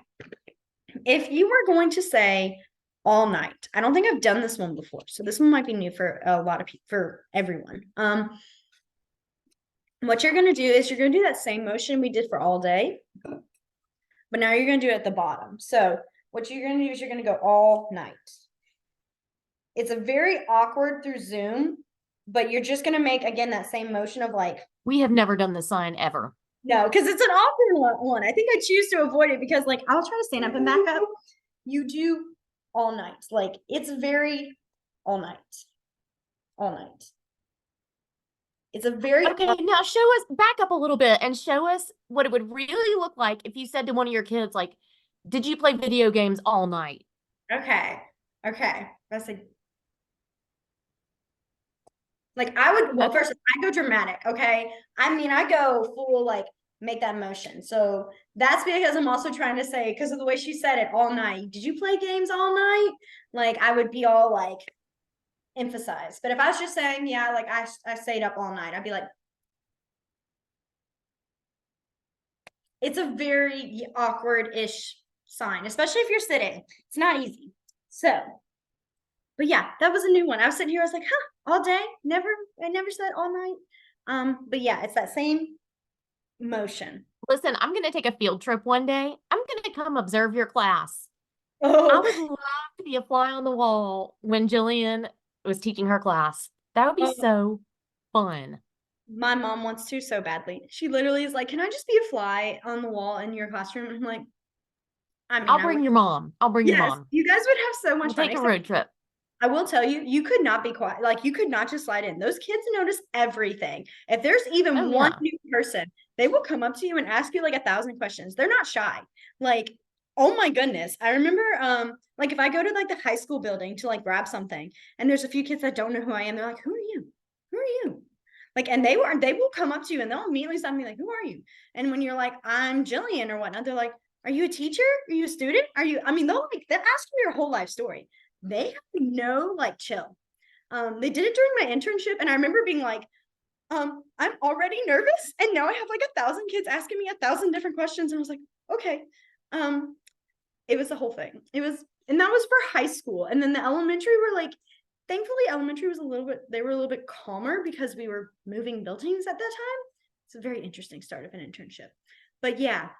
If you were going to say all night, I don't think I've done this one before. So this one might be new for a lot of people, for everyone. What you're going to do is you're going to do that same motion we did for all day, but now you're going to do it at the bottom. So what you're going to do is you're going to go all night. It's a very awkward through Zoom, but you're just going to make, again, that same motion of like. We have never done the sign ever. No, because it's an awkward one. I think I choose to avoid it because like I'll try to stand up and back up. You do all night. Like it's very all night. All night. It's a very okay. Now show us, back up a little bit and show us what it would really look like if you said to one of your kids, like, did you play video games all night? Okay. That's like I would, well, first I go dramatic. Okay. I mean, I go full, like make that motion. So that's because I'm also trying to say, because of the way she said it, all night. Did you play games all night? Like I would be all like emphasized. But if I was just saying, yeah, like I stayed up all night, I'd be like, it's a very awkward-ish sign, especially if you're sitting. It's not easy. So But yeah, that was a new one. I was sitting here, I was like, huh, all day, I never said all night. But yeah, it's that same motion. Listen, I'm going to take a field trip one day. I'm going to come observe your class. I Oh, would love to be a fly on the wall when Jillian was teaching her class. That would be Oh. so fun. My mom wants to so badly. She literally is like, can I just be a fly on the wall in your classroom? I'm like, I mean, I'll I bring would, your mom. I'll bring your yes, mom. you guys would have so much We'll fun. take a Except road trip. I will tell you, you could not be quiet. Like you could not just slide in. Those kids notice everything. If there's even Oh, one yeah. new person, they will come up to you and ask you like 1,000 questions. They're not shy. Like, oh my goodness. I remember like if I go to like the high school building to like grab something and there's a few kids that don't know who I am, they're like, who are you? Who are you? Like, and they will come up to you and they'll immediately stop me like, who are you? And when you're like, I'm Jillian or whatnot, they're like, are you a teacher? Are you a student? Are you, I mean, they'll ask you your whole life story. They have no like chill. They did it during my internship, and I remember being like, I'm already nervous, and now I have like 1,000 kids asking me 1,000 different questions, and I was like, okay. It was the whole thing. It was, and that was for high school, and then the elementary were like, thankfully, elementary was they were a little bit calmer because we were moving buildings at that time. It's a very interesting start of an internship, but yeah,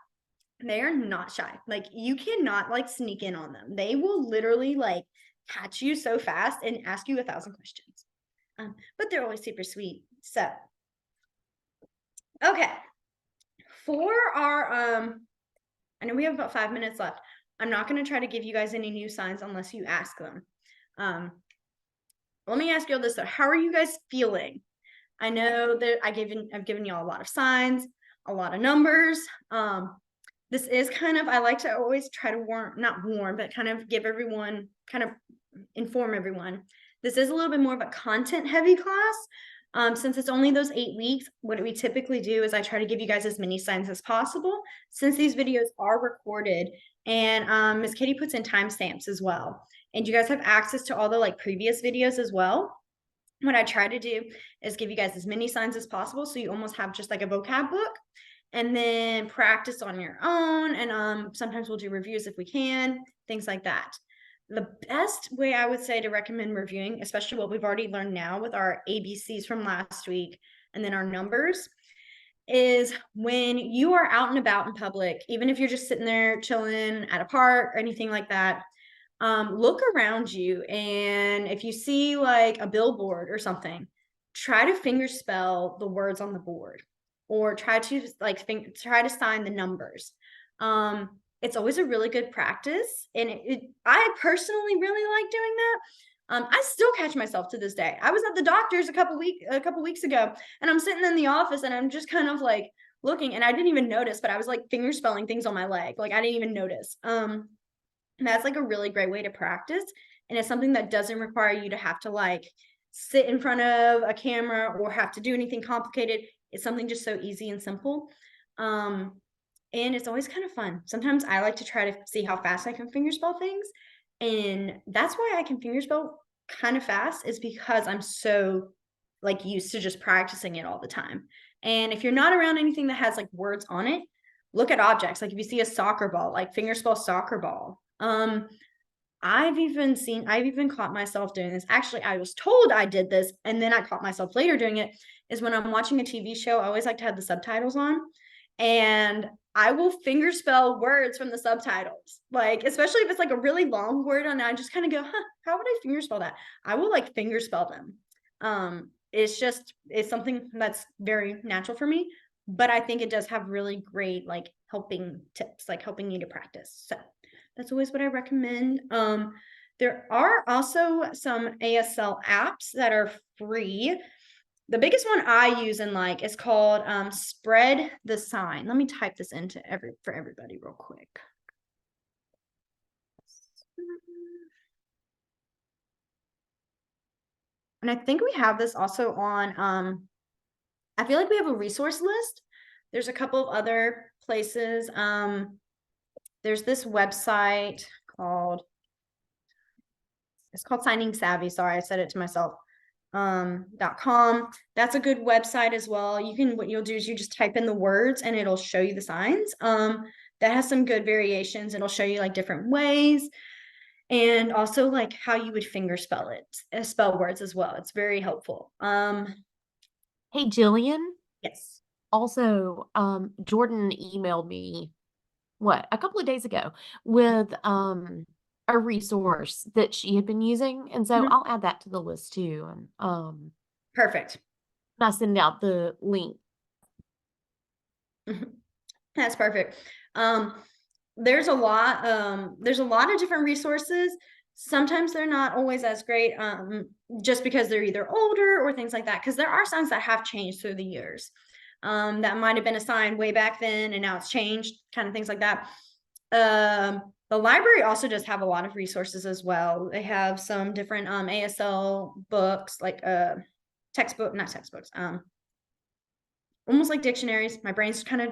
they are not shy. Like you cannot like sneak in on them. They will literally like catch you so fast and ask you 1,000 questions. But they're always super sweet. So, okay. For our I know we have about 5 minutes left. I'm not going to try to give you guys any new signs unless you ask them. Let me ask you all this though. How are you guys feeling? I know that I've given you all a lot of signs, a lot of numbers. This is kind of, I like to always try to not warn, but kind of give everyone, kind of inform everyone. This is a little bit more of a content heavy class. Since it's only those 8 weeks, what we typically do is I try to give you guys as many signs as possible since these videos are recorded, and Ms. Katie puts in timestamps as well. And you guys have access to all the like previous videos as well. What I try to do is give you guys as many signs as possible so you almost have just like a vocab book, and then practice on your own. And sometimes we'll do reviews if we can, things like that. The best way I would say to recommend reviewing, especially what we've already learned now with our ABCs from last week and then our numbers, is when you are out and about in public, even if you're just sitting there chilling at a park or anything like that, look around you, and if you see like a billboard or something, try to finger spell the words on the board, or try to like try to sign the numbers. It's always a really good practice, and I personally really like doing that. I still catch myself to this day. I was at the doctor's a couple weeks ago, and I'm sitting in the office, and I'm just kind of like looking, and I didn't even notice, but I was like finger spelling things on my leg, like I didn't even notice. And that's like a really great way to practice. And it's something that doesn't require you to have to like sit in front of a camera or have to do anything complicated. It's something just so easy and simple. And it's always kind of fun. Sometimes I like to try to see how fast I can fingerspell things. And that's why I can fingerspell kind of fast, is because I'm so like used to just practicing it all the time. And if you're not around anything that has like words on it, look at objects. Like if you see a soccer ball, like fingerspell soccer ball. I've even caught myself doing this. Actually, I was told I did this, and then I caught myself later doing it, is when I'm watching a TV show, I always like to have the subtitles on, and I will fingerspell words from the subtitles. Like, especially if it's like a really long word, and I just kind of go, how would I fingerspell that? I will like fingerspell them. It's something that's very natural for me, but I think it does have really great like helping tips, like helping you to practice. So that's always what I recommend. There are also some ASL apps that are free. The biggest one I use and like is called Spread the Sign. Let me type this into for everybody real quick. And I think we have this also on, I feel like we have a resource list. There's a couple of other places. There's this website called, it's called Signing Savvy. Sorry, I said it to myself. .com. That's a good website as well. What you'll do is you just type in the words and it'll show you the signs. That has some good variations. It'll show you like different ways. And also like how you would finger spell it, spell words as well. It's very helpful. Hey, Jillian. Yes. Also, Jordan emailed me a couple of days ago with a resource that she had been using. And so Mhm. I'll add that to the list too. And Perfect. I send out the link. That's perfect. There's a lot of different resources. Sometimes they're not always as great, just because they're either older or things like that. Because there are signs that have changed through the years. That might have been a sign way back then and now it's changed, kind of things like that. The library also does have a lot of resources as well. They have some different ASL books, like not textbooks, almost like dictionaries. My brain's kind of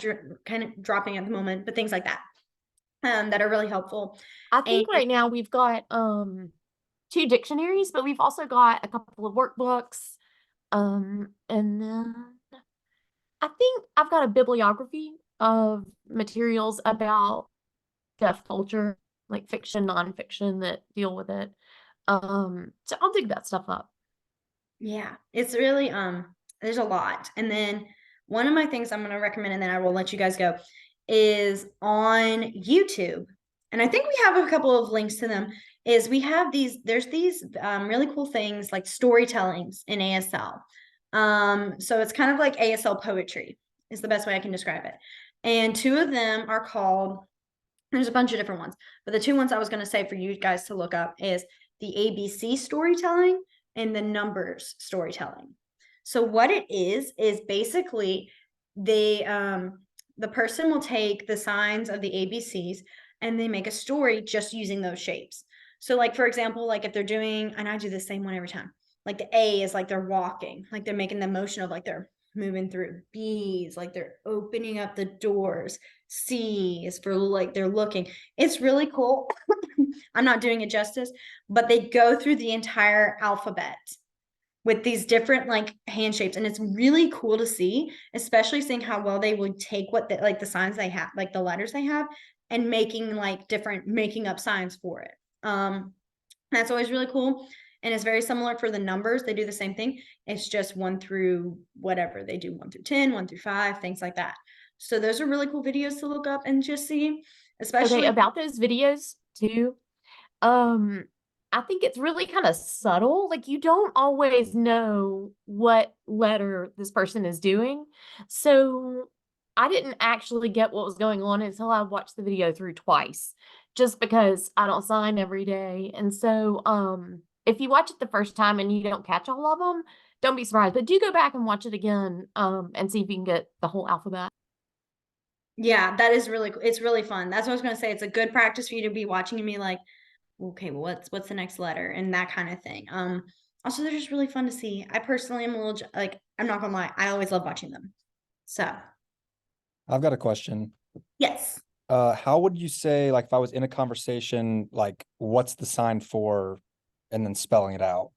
dropping at the moment, but things like that, that are really helpful. I And think right now we've got 2 dictionaries, but we've also got a couple of workbooks. And then I think I've got a bibliography of materials about deaf culture, like fiction, nonfiction that deal with it. So I'll dig that stuff up. yeah, it's really there's a lot. And then one of my things I'm going to recommend, and then I will let you guys go, is on YouTube. And I think we have a couple of links to them. Is we have there's these really cool things like storytellings in ASL. So it's kind of like ASL poetry is the best way I can describe it. And 2 of them are called, there's a bunch of different ones, but the 2 ones I was going to say for you guys to look up is the ABC storytelling and the numbers storytelling. So what it is basically the person will take the signs of the ABCs and they make a story just using those shapes. So like, for example, like if they're doing, and I do the same one every time, like the A is like they're walking, like they're making the motion of like they're moving through. B is like they're opening up the doors. C is for like they're looking. It's really cool. I'm not doing it justice, but they go through the entire alphabet with these different like hand shapes, and it's really cool to see, especially seeing how well they would take what like the signs they have, like the letters they have, and making up signs for it. That's always really cool. And it's very similar for the numbers. They do the same thing. It's just 1 through whatever. They do 1 through 10, 1 through 5, things like that. So those are really cool videos to look up and just see, especially Okay, about those videos too. I think it's really kind of subtle. Like you don't always know what letter this person is doing. So I didn't actually get what was going on until I watched the video through twice, just because I don't sign every day. And so if you watch it the first time and you don't catch all of them, don't be surprised. But do go back and watch it again and see if you can get the whole alphabet. Yeah, that is really, it's really fun. That's what I was gonna say. It's a good practice for you to be watching and be like, okay, well, what's the next letter and that kind of thing. Also they're just really fun to see. I personally am a little like, I'm not gonna lie, I always love watching them. So I've got a question. yes. How would you say, like, if I was in a conversation, like, what's the sign for, and then spelling it out?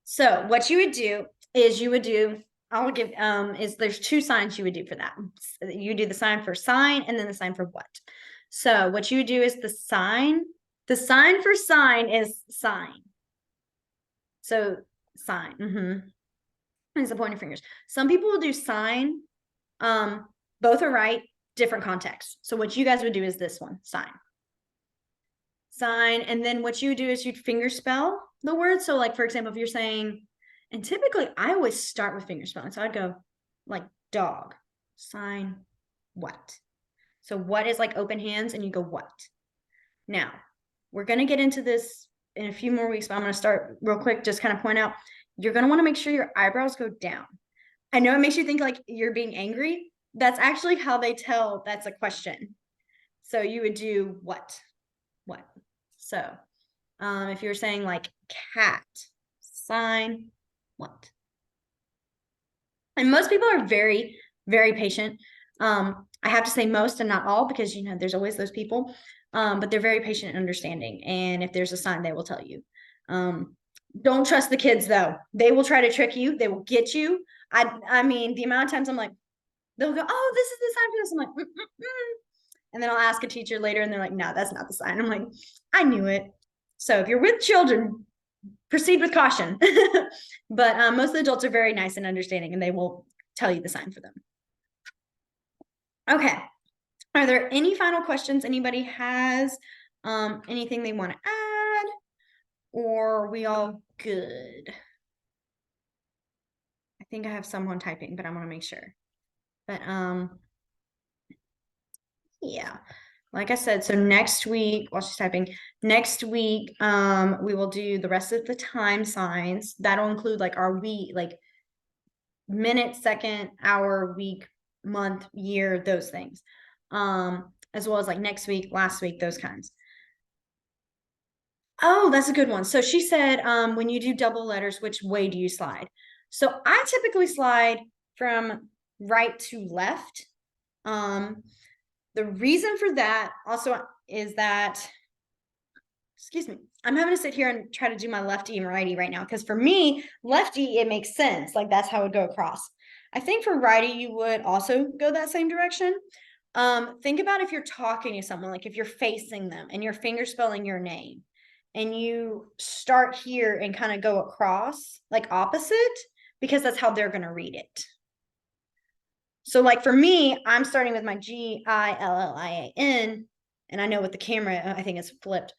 So what you would do is I'll give is there's 2 signs you would do for that. You do the sign for sign and then the sign for what. So what you would do is the sign for sign is sign. So sign. Is the pointer fingers. Some people will do sign. Both are right, different context. So what you guys would do is this one, sign. Sign, and then what you would do is you'd finger spell the word. So like, for example, if you're saying, and typically I always start with finger spelling. So I'd go like dog, sign, what. So what is like open hands, and you go what. Now, we're going to get into this in a few more weeks, but I'm going to start real quick, just kind of point out, you're going to want to make sure your eyebrows go down. I know it makes you think like you're being angry. That's actually how they tell that's a question. So you would do what. So if you're saying like cat, sign, what. And most people are very, very patient. I have to say most and not all, because there's always those people. But they're very patient and understanding. And if there's a sign, they will tell you. Don't trust the kids though. They will try to trick you. They will get you. I mean, the amount of times I'm like, they'll go, oh, this is the sign for this. I'm like, And then I'll ask a teacher later and they're like, no, that's not the sign. I'm like, I knew it. So if you're with children, proceed with caution. But most of the adults are very nice and understanding, and they will tell you the sign for them. Okay. Are there any final questions anybody has? Anything they want to add? Or are we all good? I think I have someone typing, but I want to make sure. But yeah. Like I said, so next week, while she's typing, next week, we will do the rest of the time signs. That'll include like our week, like minute, second, hour, week, month, year, those things. As well as like next week, last week, those kinds. Oh, that's a good one. So she said, when you do double letters, which way do you slide? So I typically slide from right to left. The reason for that also is that, excuse me, I'm having to sit here and try to do my lefty and righty right now, because for me, lefty, it makes sense. Like that's how it would go across. I think for righty, you would also go that same direction. Think about if you're talking to someone, like if you're facing them and your finger spelling your name, and you start here and kind of go across like opposite, because that's how they're going to read it. So like for me, I'm starting with my Gillian, and I know with the camera, I think it's flipped.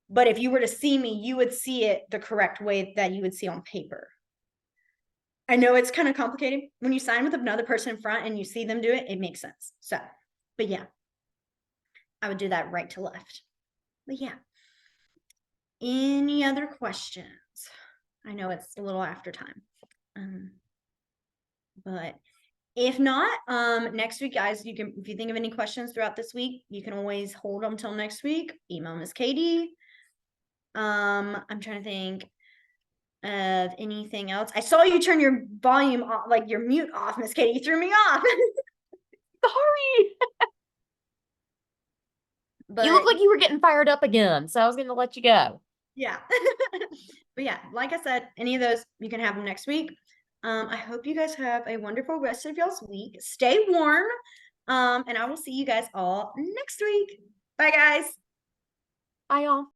But if you were to see me, you would see it the correct way that you would see on paper. I know it's kind of complicated. When you sign with another person in front and you see them do it, it makes sense. So, but yeah, I would do that right to left. But yeah. Any other questions? I know it's a little after time. But if not, next week, guys, you can, if you think of any questions throughout this week, you can always hold them till next week. Email Miss Katie. I'm trying to think of anything else. I saw you turn your volume off, like your mute off, Miss Katie. You threw me off. Sorry. But You look like you were getting fired up again, so I was going to let you go. yeah. But yeah, like I said, any of those, you can have them next week. I hope you guys have a wonderful rest of y'all's week. Stay warm. And I will see you guys all next week. Bye, guys. Bye, y'all.